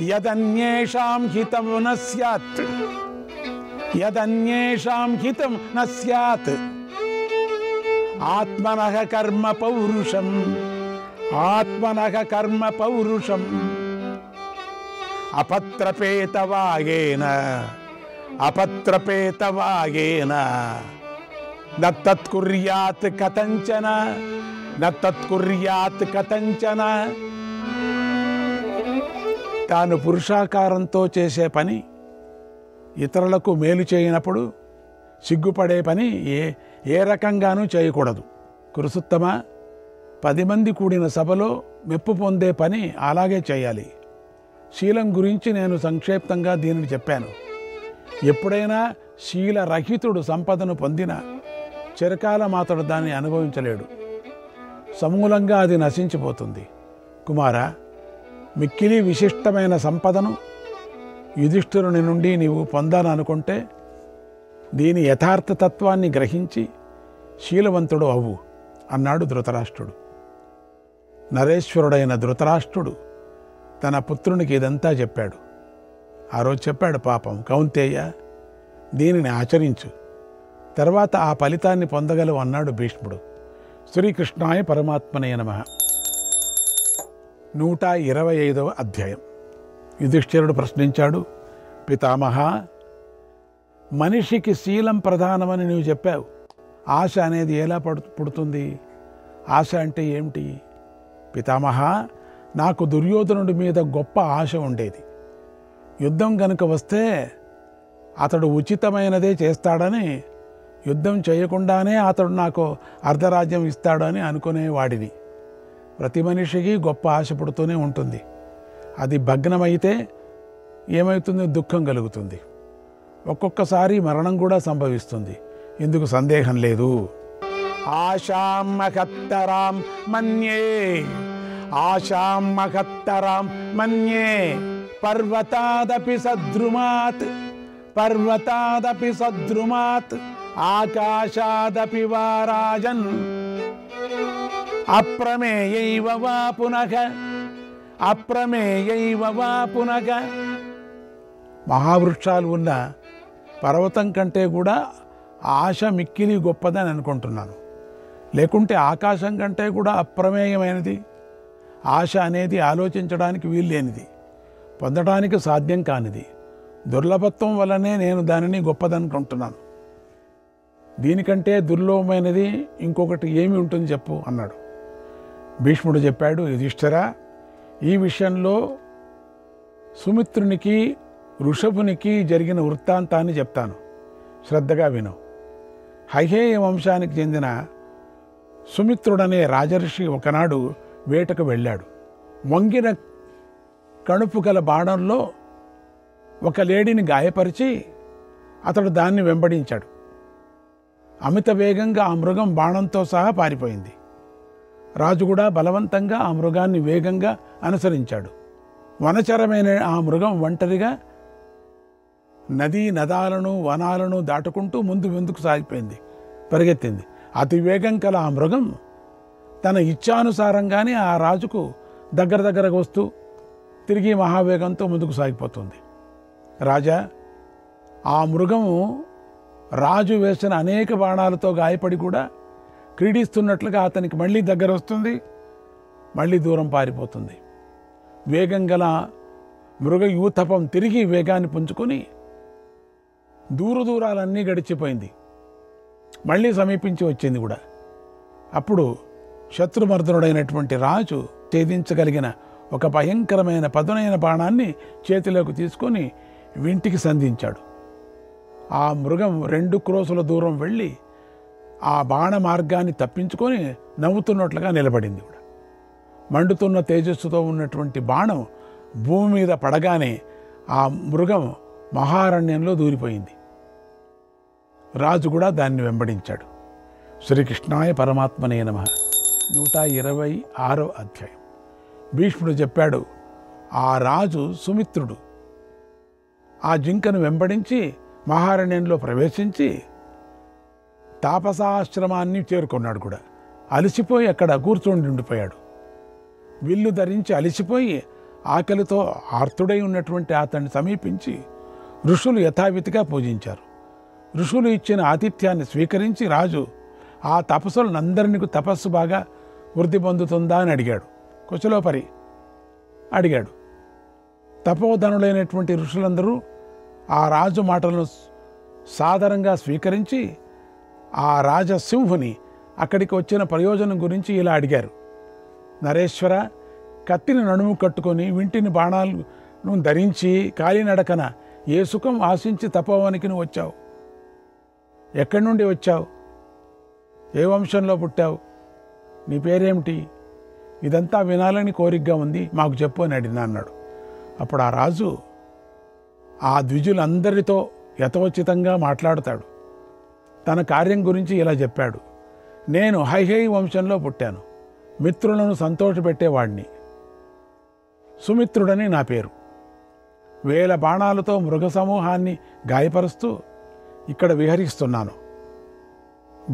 యదన్యేషాం హితం న స్యాత్, యదన్యేషాం హితం న స్యాత్ ఆత్మనః కర్మ పౌరుషం, ఆత్మనః కర్మ పౌరుషం అపత్రపేతవాగేన, అపత్రపేతవాగేన నత్తత్కుర్యాత్ కథంచన, నత్తత్కుర్యాత్ కథంచన. తాను పురుషాకారంతో చేసే పని ఇతరులకు మేలు చేయనప్పుడు సిగ్గుపడే పని ఏ రకంగానూ చేయకూడదు. కురుసుత్తమ, 10 మంది కూడిన సభలో మెప్పు పొందే పని అలాగే చేయాలి. శీలం గురించి నేను సంక్షిప్తంగా దీనిని చెప్పాను. ఎప్పుడైనా శీలరహితుడు సంపదను పొందిన చిరకాలం అతడు దాన్ని అనుభవించలేడు. సమూలంగా అది నశించిపోతుంది. కుమార, మిక్కిలి విశిష్టమైన సంపదను యుధిష్ఠిరుని నుండి నీవు పొందాలనుకుంటే దీని యథార్థ తత్వాన్ని గ్రహించి శీలవంతుడు అవ్వు అన్నాడు ధృతరాష్ట్రుడు. నరేశ్వరుడైన ధృతరాష్ట్రుడు తన పుత్రునికి ఇదంతా చెప్పాడు. ఆ రోజు చెప్పాడు, పాపం కౌంతేయ, దీనిని ఆచరించు, తర్వాత ఆ ఫలితాన్ని పొందగలవు అన్నాడు భీష్ముడు. శ్రీకృష్ణాయ పరమాత్మనే నమః. 125వ అధ్యాయం. యుధిష్ఠిరుడు ప్రశ్నించాడు, పితామహ, మనిషికి శీలం ప్రధానమని నువ్వు చెప్పావు. ఆశ అనేది ఎలా పుడుతుంది? ఆశ అంటే ఏమిటి? పితామహ, నాకు దుర్యోధనుడి మీద గొప్ప ఆశ ఉండేది. యుద్ధం కనుక వస్తే అతడు ఉచితమైనదే చేస్తాడని, యుద్ధం చేయకుండానే అతడు నాకు అర్ధరాజ్యం ఇస్తాడని అనుకునేవాడిని. ప్రతి మనిషికి గొప్ప ఆశ పుడుతూనే ఉంటుంది. అది భగ్నమైతే ఏమవుతుంది? దుఃఖం కలుగుతుంది. ఒక్కొక్కసారి మరణం కూడా సంభవిస్తుంది. ఇందుకు సందేహం లేదు. ఆశాం మహత్తరాం మన్యే, ఆశాం మహత్తరాం మన్యే పర్వతాదపి సద్రుమాత్, పర్వతాదపి సద్రుమాత్ ఆకాశాదపి వారాజన్ అప్రమేయైవ వా పునః, అప్రమేయైవ వా పునః. మహావృక్షాలు ఉన్న పర్వతం కంటే కూడా ఆశ మిక్కిలి గొప్పదని అనుకుంటున్నాను. లేకుంటే ఆకాశం కంటే కూడా అప్రమేయమైనది. ఆశ అనేది ఆలోచించడానికి వీల్లేనిది, పొందడానికి సాధ్యం కానిది. దుర్లభత్వం వల్లనే నేను దానిని గొప్పదనుకుంటున్నాను. దీనికంటే దుర్లభమైనది ఇంకొకటి ఏమి ఉంటుంది చెప్పు అన్నాడు. భీష్ముడు చెప్పాడు, యుధిష్ఠిరా, ఈ విషయంలో సుమిత్రునికి వృషభునికి జరిగిన వృత్తాంతాన్ని చెప్తాను, శ్రద్ధగా విను. హైహేయ వంశానికి చెందిన సుమిత్రుడనే రాజర్షి ఒకనాడు వేటకు వెళ్ళాడు. వంగిన కణుపు గల బాణంలో ఒక లేడీని గాయపరిచి అతడు దాన్ని వెంబడించాడు. అమిత వేగంగా ఆ మృగం బాణంతో సహా పారిపోయింది. రాజు కూడా బలవంతంగా ఆ మృగాన్ని వేగంగా అనుసరించాడు. వనచరమైన ఆ మృగం ఒంటరిగా నదీ నదాలను వనాలను దాటుకుంటూ ముందుకు సాగిపోయింది, పరిగెత్తింది. అతి వేగం కల ఆ మృగం తన ఇచ్ఛానుసారంగానే ఆ రాజుకు దగ్గరకు వస్తూ తిరిగి మహావేగంతో ముందుకు సాగిపోతుంది. రాజా, ఆ మృగము రాజు వేసిన అనేక బాణాలతో గాయపడి కూడా క్రీడిస్తున్నట్లుగా అతనికి మళ్ళీ దగ్గర వస్తుంది, మళ్ళీ దూరం పారిపోతుంది. వేగం గల మృగ యూథపం తిరిగి వేగాన్ని పుంజుకొని దూరాలన్నీ గడిచిపోయింది, మళ్ళీ సమీపించి వచ్చింది కూడా. అప్పుడు శత్రుమర్దనుడైనటువంటి రాజు ఛేదించగలిగిన ఒక భయంకరమైన పదునైన బాణాన్ని చేతిలోకి తీసుకొని వింటికి సంధించాడు. ఆ మృగం 2 క్రోసుల దూరం వెళ్ళి ఆ బాణ మార్గాన్ని తప్పించుకొని నవ్వుతున్నట్లుగా నిలబడింది కూడా. మండుతున్న తేజస్సుతో ఉన్నటువంటి బాణం భూమి మీద పడగానే ఆ మృగం మహారణ్యంలో దూరిపోయింది. రాజు కూడా దాన్ని వెంబడించాడు. శ్రీకృష్ణాయ పరమాత్మనే నమః. 126వ అధ్యాయం. భీష్ముడు చెప్పాడు, ఆ రాజు సుమిత్రుడు ఆ జింకను వెంబడించి మహారణ్యంలో ప్రవేశించి తాపసాశ్రమాన్ని చేరుకున్నాడు కూడా. అలసిపోయి అక్కడ కూర్చొని ఉండిపోయాడు. విల్లు ధరించి అలసిపోయి ఆకలితో ఆర్తుడై ఉన్నటువంటి అతన్ని సమీపించి ఋషులు యథావిధిగా పూజించారు. ఋషులు ఇచ్చిన ఆతిథ్యాన్ని స్వీకరించి రాజు ఆ తపస్సులందరినీ తపస్సు బాగా వృద్ధి పొందుతుందా అని అడిగాడు. కుశలోపరి అడిగాడు. తపోధనులైనటువంటి ఋషులందరూ ఆ రాజు మాటలను సాదరంగా స్వీకరించి ఆ రాజసింహుని అక్కడికి వచ్చిన ప్రయోజనం గురించి ఇలా అడిగారు. నరేశ్వర, కత్తిని నడుము కట్టుకొని వింటిని బాణాలను ధరించి కాలినడకన ఏ సుఖం ఆశించి తపోవనికి నువ్వు వచ్చావు? ఎక్కడి నుండి వచ్చావు? ఏ వంశంలో పుట్టావు? నీ పేరేమిటి? ఇదంతా వినాలని కోరికగా ఉంది, మాకు చెప్పు అని అన్నాడు. అప్పుడు ఆ రాజు ఆ ద్విజులందరితో యథోచితంగా మాట్లాడుతాడు. తన కార్యం గురించి ఇలా చెప్పాడు. నేను హైహై వంశంలో పుట్టాను. మిత్రులను సంతోషపెట్టేవాడిని. సుమిత్రుడని నా పేరు. 1000 బాణాలతో మృగ సమూహాన్ని గాయపరుస్తూ ఇక్కడ విహరిస్తున్నాను.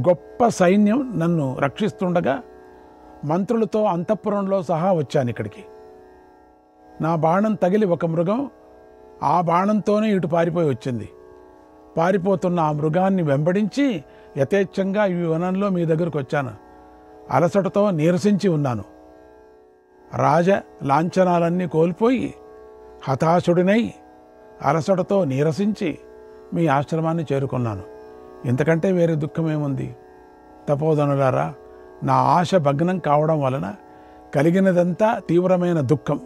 గొప్ప సైన్యం నన్ను రక్షిస్తుండగా మంత్రులతో అంతఃపురంలో సహా వచ్చాను ఇక్కడికి. నా బాణం తగిలి ఒక మృగం ఆ బాణంతోనే ఇటు పారిపోయి వచ్చింది. పారిపోతున్న ఆ మృగాన్ని వెంబడించి యథేచ్ఛంగా ఈ వనంలో మీ దగ్గరకు వచ్చాను. అలసటతో నీరసించి ఉన్నాను. రాజ లాంఛనాలన్నీ కోల్పోయి హతాశుడినై అలసటతో నీరసించి మీ ఆశ్రమాన్ని చేరుకున్నాను. ఇంతకంటే వేరే దుఃఖమేముంది? తపోధనులారా, నా ఆశ భగ్నం కావడం వలన కలిగినదంతా తీవ్రమైన దుఃఖం.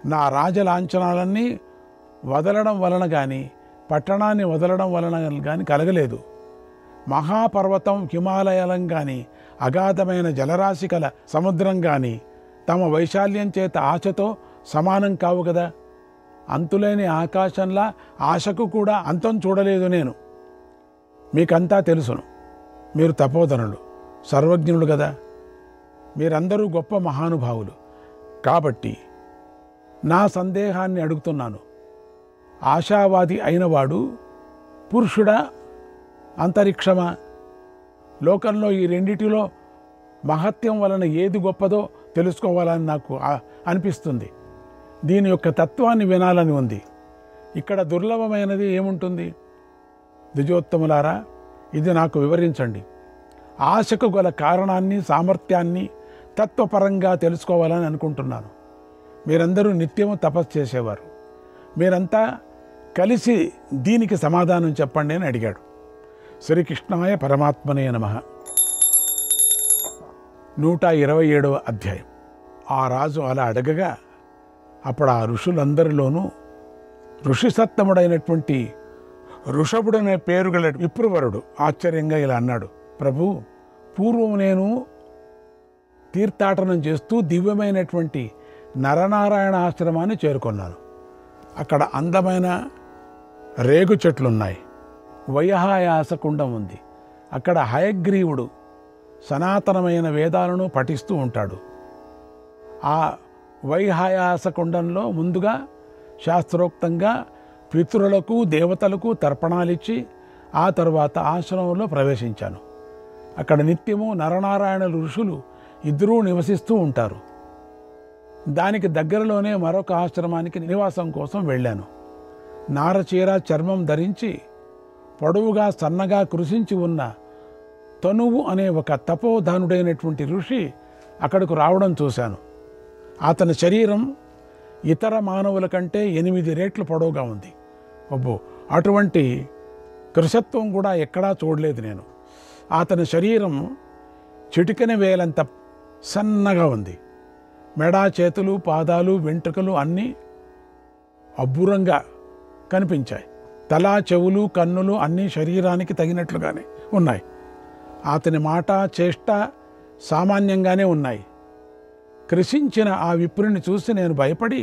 నా రాజలాంఛనాలన్నీ వదలడం వలన కానీ పట్టణాన్ని వదలడం వలన కానీ కలగలేదు. మహాపర్వతం హిమాలయాలం కానీ అగాధమైన జలరాశి కల సముద్రం కానీ తమ వైశాల్యం చేత ఆశతో సమానం కావు కదా. అంతులేని ఆకాశంలా ఆశకు కూడా అంతం చూడలేదు నేను. మీకంతా తెలుసును. మీరు తపోధనులు, సర్వజ్ఞులు కదా. మీరందరూ గొప్ప మహానుభావులు. కాబట్టి నా సందేహాన్ని అడుగుతున్నాను. ఆశావాది అయినవాడు పురుషుడా, అంతరిక్షమా? లోకంలో ఈ రెండిటిలో మహత్యం వలన ఏది గొప్పదో తెలుసుకోవాలని నాకు అనిపిస్తుంది. దీని యొక్క తత్వాన్ని వినాలని ఉంది. ఇక్కడ దుర్లభమైనది ఏముంటుంది? ద్విజోత్తములారా, ఇది నాకు వివరించండి. ఆశకు గల కారణాన్ని, సామర్థ్యాన్ని తత్వపరంగా తెలుసుకోవాలని అనుకుంటున్నాను. మీరందరూ నిత్యము తపస్సు చేసేవారు. మీరంతా కలిసి దీనికి సమాధానం చెప్పండి అని అడిగాడు. శ్రీకృష్ణాయ పరమాత్మనే నమః. 127వ అధ్యాయం. ఆ రాజు అలా అడగగా అప్పుడు ఆ ఋషులందరిలోనూ ఋషిసత్తముడైనటువంటి ఋషభుడనే పేరు గల విప్రువరుడు ఆశ్చర్యంగా ఇలా అన్నాడు. ప్రభు, పూర్వం నేను తీర్థాటనం చేస్తూ దివ్యమైనటువంటి నరనారాయణ ఆశ్రమాన్ని చేరుకున్నాను. అక్కడ అందమైన రేగు చెట్లున్నాయి. వైహాయాస కుండం ఉంది. అక్కడ హయగ్రీవుడు సనాతనమైన వేదాలను పఠిస్తూ ఉంటాడు. ఆ వైహాయాస కుండంలో ముందుగా శాస్త్రోక్తంగా పితరులకు దేవతలకు తర్పణాలిచ్చి ఆ తర్వాత ఆశ్రమంలో ప్రవేశించాను. అక్కడ నిత్యము నరనారాయణులు ఋషులు ఇద్దరూ నివసిస్తూ ఉంటారు. దానికి దగ్గరలోనే మరొక ఆశ్రమానికి నివాసం కోసం వెళ్ళాను. నారచీర చర్మం ధరించి పొడవుగా సన్నగా కృషించి ఉన్న తనువు అనే ఒక తపోధనుడైనటువంటి ఋషి అక్కడకు రావడం చూశాను. అతని శరీరం ఇతర మానవుల కంటే 8 రెట్లు పొడవుగా ఉంది. అబ్బో, అటువంటి కృషత్వం కూడా ఎక్కడా చూడలేదు నేను. అతని శరీరం చిటికెన వేలంత సన్నగా ఉంది. మెడ, చేతులు, పాదాలు, వెంట్రుకలు అన్నీ అబ్బురంగా కనిపించాయి. తల, చెవులు, కన్నులు అన్నీ శరీరానికి తగినట్లుగానే ఉన్నాయి. అతని మాట, చేష్ట సామాన్యంగానే ఉన్నాయి. కృషించిన ఆ విప్రుని చూసి నేను భయపడి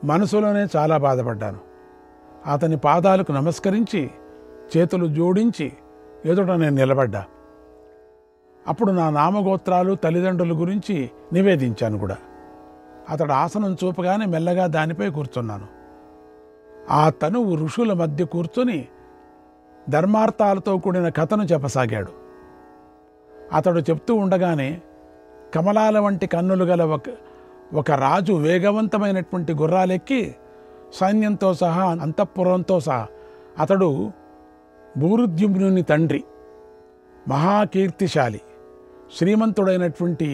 మనసులోనే చాలా బాధపడ్డాను. అతని పాదాలకు నమస్కరించి చేతులు జోడించి ఎదుట నేను నిలబడ్డా. అప్పుడు నా నామగోత్రాలు, తల్లిదండ్రుల గురించి నివేదించాను కూడా. అతడు ఆసనం చూపగానే మెల్లగా దానిపై కూర్చున్నాను. ఆ తనువు ఋషుల మధ్య కూర్చొని ధర్మార్థాలతో కూడిన కథను చెప్పసాగాడు. అతడు చెప్తూ ఉండగానే కమలాల వంటి కన్నులు గల ఒక రాజు వేగవంతమైనటువంటి గుర్రాలెక్కి సైన్యంతో సహా అంతఃపురంతో సహా, అతడు భూరుద్యుమ్నుని తండ్రి, మహాకీర్తిశాలి, శ్రీమంతుడైనటువంటి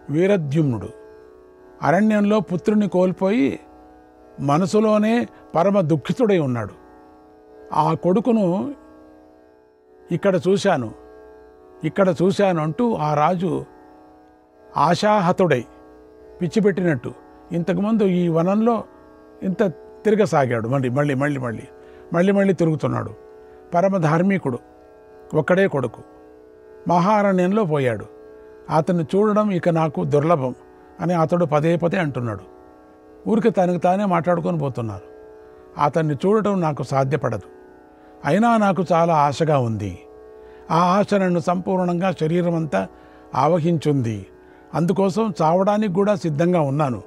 వీరద్యుమ్నుడు అరణ్యంలో పుత్రుని కోల్పోయి మనసులోనే పరమ దుఃఖితుడై ఉన్నాడు. ఆ కొడుకును ఇక్కడ చూశాను అంటూ ఆ రాజు ఆశాహతుడై పిచ్చిపెట్టినట్టు ఇంతకుముందు ఈ వనంలో ఇంత తిరగసాగాడు. మళ్ళీ తిరుగుతున్నాడు. పరమ ధార్మికుడు, ఒక్కడే కొడుకు, మహారణ్యంలో పోయాడు. అతన్ని చూడడం ఇక నాకు దుర్లభం అని అతడు పదే అంటున్నాడు. ఊరికి తనకు తానే మాట్లాడుకొని పోతున్నారు. అతన్ని చూడటం నాకు సాధ్యపడదు. అయినా నాకు చాలా ఆశగా ఉంది. ఆ ఆశ నన్ను సంపూర్ణంగా శరీరం అంతా ఆవహించుంది. అందుకోసం చావడానికి కూడా సిద్ధంగా ఉన్నాను,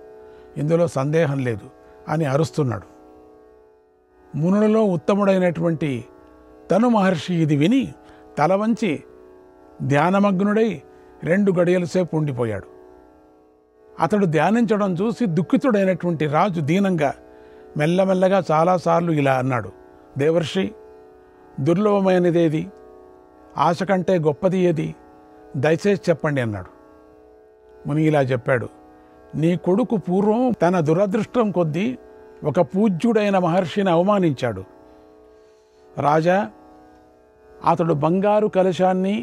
ఇందులో సందేహం లేదు అని అరుస్తున్నాడు. మునులలో ఉత్తముడైనటువంటి తను మహర్షి ఇది విని తల వంచి ధ్యానమగ్నుడై 2 గడియల సేపు ఉండిపోయాడు. అతడు ధ్యానించడం చూసి దుఃఖితుడైనటువంటి రాజు దీనంగా మెల్లమెల్లగా చాలాసార్లు ఇలా అన్నాడు: దేవర్షి, దుర్లభమైనదేది, ఆశ కంటే గొప్పది ఏది, దయచేసి చెప్పండి అన్నాడు. ముని ఇలా చెప్పాడు: నీ కొడుకు పూర్వం తన దురదృష్టం కొద్దీ ఒక పూజ్యుడైన మహర్షిని అవమానించాడు. రాజా, అతడు బంగారు కలశాన్ని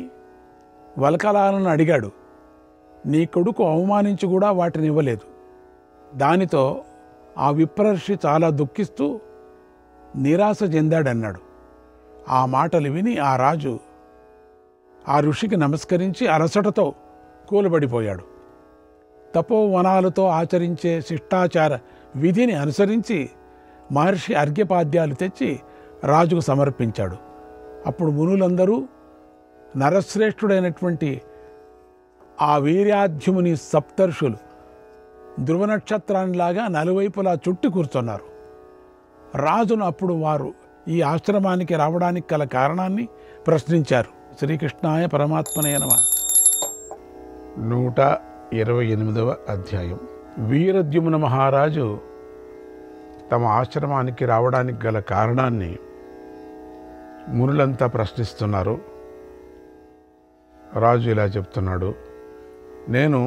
వలకలాలను అడిగాడు. నీ కొడుకు అవమానించి కూడా వాటిని ఇవ్వలేదు. దానితో ఆ విప్రర్షి చాలా దుఃఖిస్తూ నిరాశ చెందాడన్నాడు. ఆ మాటలు విని ఆ రాజు ఆ ఋషికి నమస్కరించి అలసటతో కూలబడిపోయాడు. తపోవనాలతో ఆచరించే శిష్టాచార విధిని అనుసరించి మహర్షి అర్ఘ్యపాద్యాలు తెచ్చి రాజుకు సమర్పించాడు. అప్పుడు మునులందరూ నరశ్రేష్ఠుడైనటువంటి ఆ వీర్యాధ్యుముని సప్తర్షులు ధ్రువ నక్షత్రాన్నిలాగా నలువైపులా చుట్టి కూర్చున్నారు. రాజును అప్పుడు వారు ఈ ఆశ్రమానికి రావడానికి గల కారణాన్ని ప్రశ్నించారు. శ్రీకృష్ణాయ పరమాత్మనే నమః. 128వ అధ్యాయం. వీరద్యుమ్న మహారాజు తమ ఆశ్రమానికి రావడానికి గల కారణాన్ని మునులంతా ప్రశ్నిస్తున్నారు. రాజు ఇలా చెప్తున్నాడు: నేను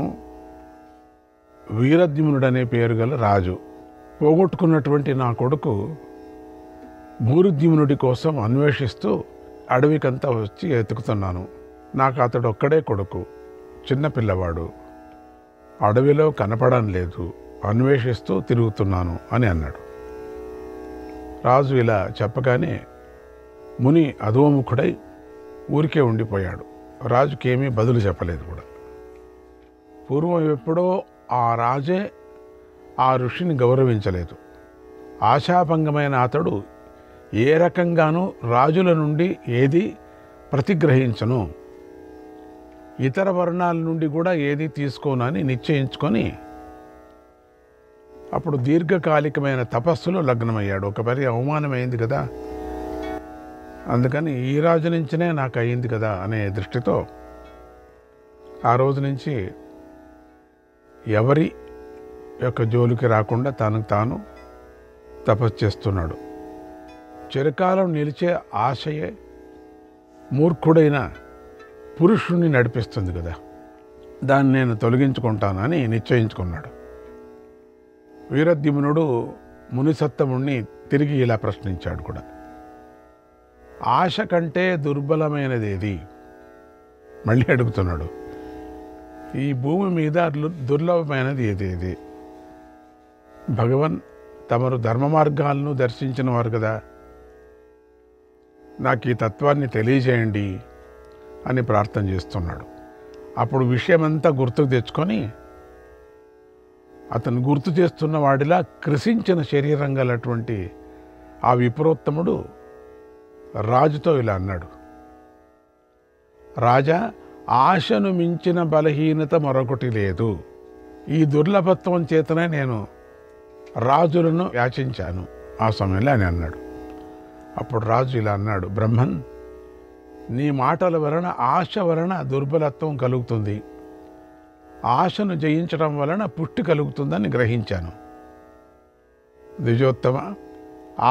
వీరద్యుమ్నుడనే పేరు గల రాజు. పోగొట్టుకున్నటువంటి నా కొడుకు భూరుద్యుమ్నుడి కోసం అన్వేషిస్తూ అడవికంతా వచ్చి ఎతుకుతున్నాను. నాకు అతడు ఒక్కడే కొడుకు, చిన్నపిల్లవాడు, అడవిలో కనపడం లేదు, అన్వేషిస్తూ తిరుగుతున్నాను అని అన్నాడు. రాజు ఇలా చెప్పగానే ముని అధోముఖుడై ఊరికే ఉండిపోయాడు. రాజుకేమీ బదులు చెప్పలేదు కూడా. పూర్వం ఎప్పుడో ఆ రాజే ఆ ఋషిని గౌరవించలేదు. ఆశాభంగమైన అతడు ఏ రకంగానూ రాజుల నుండి ఏది ప్రతిగ్రహించను, ఇతర వర్ణాల నుండి కూడా ఏది తీసుకోనని నిశ్చయించుకొని అప్పుడు దీర్ఘకాలికమైన తపస్సులో లగ్నమయ్యాడు. ఒక పరి అవమానమైంది కదా, అందుకని ఈ రాజు నుంచినే నాకు అయింది కదా అనే దృష్టితో ఆ రోజు నుంచి ఎవరి యొక్క జోలికి రాకుండా తనకు తాను తపస్సు చేస్తున్నాడు. చిరకాలం నిలిచే ఆశయే మూర్ఖుడైన పురుషుణ్ణి నడిపిస్తుంది కదా, దాన్ని నేను తొలగించుకుంటానని నిశ్చయించుకున్నాడు. వీరద్యుమ్నుడు మునిసత్తముణ్ణి తిరిగి ఇలా ప్రశ్నించాడు కూడా: ఆశ కంటే దుర్బలమైనదేది? మళ్ళీ అడుగుతున్నాడు. ఈ భూమి మీద దుర్లభమైనది ఏదేది? భగవన్ తమరు ధర్మ మార్గాలను దర్శించిన వారు కదా, నాకు ఈ తత్వాన్ని తెలియజేయండి అని ప్రార్థన చేస్తున్నాడు. అప్పుడు విషయమంతా గుర్తుకు తెచ్చుకొని అతను గుర్తు చేస్తున్న వాడిలా కృషించిన శరీరం గలటువంటి ఆ విప్రోత్తముడు రాజుతో ఇలా అన్నాడు: రాజా, ఆశను మించిన బలహీనత మరొకటి లేదు. ఈ దుర్లభత్వం చేతనే నేను రాజులను యాచించాను ఆ సమయంలో అని అన్నాడు. అప్పుడు రాజు ఇలా అన్నాడు: బ్రహ్మన్, నీ మాటల వలన ఆశ వలన దుర్బలత్వం కలుగుతుంది. ఆశను జయించడం వలన పుష్టి కలుగుతుందని గ్రహించాను. ద్విజోత్తమ,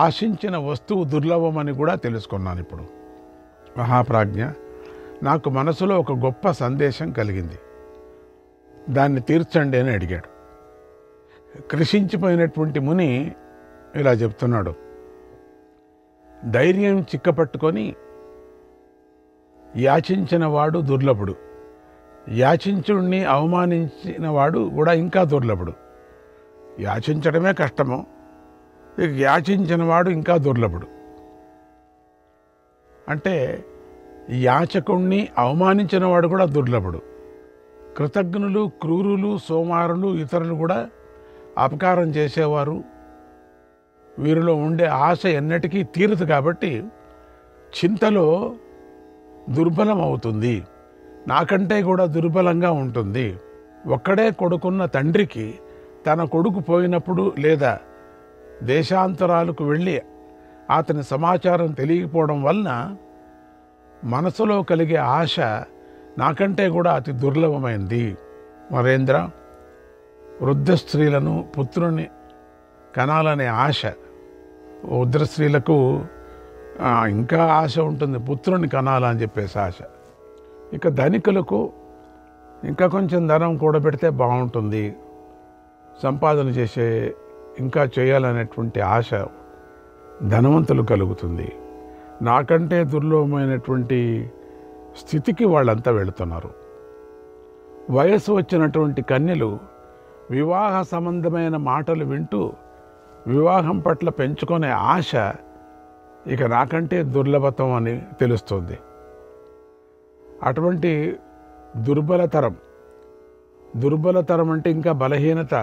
ఆశించిన వస్తువు దుర్లభమని కూడా తెలుసుకున్నాను. ఇప్పుడు మహాప్రాజ్ఞ, నాకు మనసులో ఒక గొప్ప సందేశం కలిగింది, దాన్ని తీర్చండి అని అడిగాడు. కృషించిపోయినటువంటి ముని ఇలా చెప్తున్నాడు: ధైర్యం చిక్కపట్టుకొని యాచించిన వాడు దుర్లభుడు, యాచించుడిని అవమానించిన వాడు కూడా ఇంకా దుర్లభుడు. యాచించడమే కష్టము, ఇక యాచించిన వాడు ఇంకా దుర్లభుడు. అంటే యాచకుణ్ణి అవమానించిన వాడు కూడా దుర్లభుడు. కృతజ్ఞులు, క్రూరులు, సోమారులు, ఇతరులు కూడా అపకారం చేసేవారు, వీరిలో ఉండే ఆశ ఎన్నటికీ తీరదు. కాబట్టి చింతలో దుర్బలం అవుతుంది, నాకంటే కూడా దుర్బలంగా ఉంటుంది. ఒక్కడే కొడుకున్న తండ్రికి తన కొడుకు పోయినప్పుడు లేదా దేశాంతరాలకు వెళ్ళి అతని సమాచారం తెలియకపోవడం వలన మనసులో కలిగే ఆశ నాకంటే కూడా అతి దుర్లభమైంది. మరేంద్ర, వృద్ధ స్త్రీలను పుత్రుని కనాలనే ఆశ, వృద్ధ స్త్రీలకు ఇంకా ఆశ ఉంటుంది, పుత్రుని కనాలని చెప్పేసి ఆశ. ఇక ధనికులకు ఇంకా కొంచెం ధనం కూడబెడితే బాగుంటుంది, సంపాదన ఇంకా చేయాలనేటువంటి ఆశ ధనవంతులు కలుగుతుంది. నాకంటే దుర్లభమైనటువంటి స్థితికి వాళ్ళంతా వెళుతున్నారు. వయసు వచ్చినటువంటి కన్యలు వివాహ సంబంధమైన మాటలు వింటూ వివాహం పట్ల పెంచుకునే ఆశ ఇక నాకంటే దుర్లభతం అని తెలుస్తుంది. అటువంటి దుర్బలతరం అంటే ఇంకా బలహీనత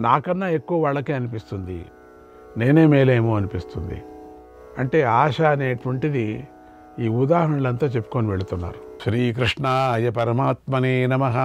నాకన్నా ఎక్కువ వాళ్ళకే అనిపిస్తుంది, నేనే మేలేమో అనిపిస్తుంది. అంటే ఆశ అనేటువంటిది ఈ ఉదాహరణలంతా చెప్పుకొని వెళుతున్నారు. శ్రీకృష్ణాయ పరమాత్మనే నమః.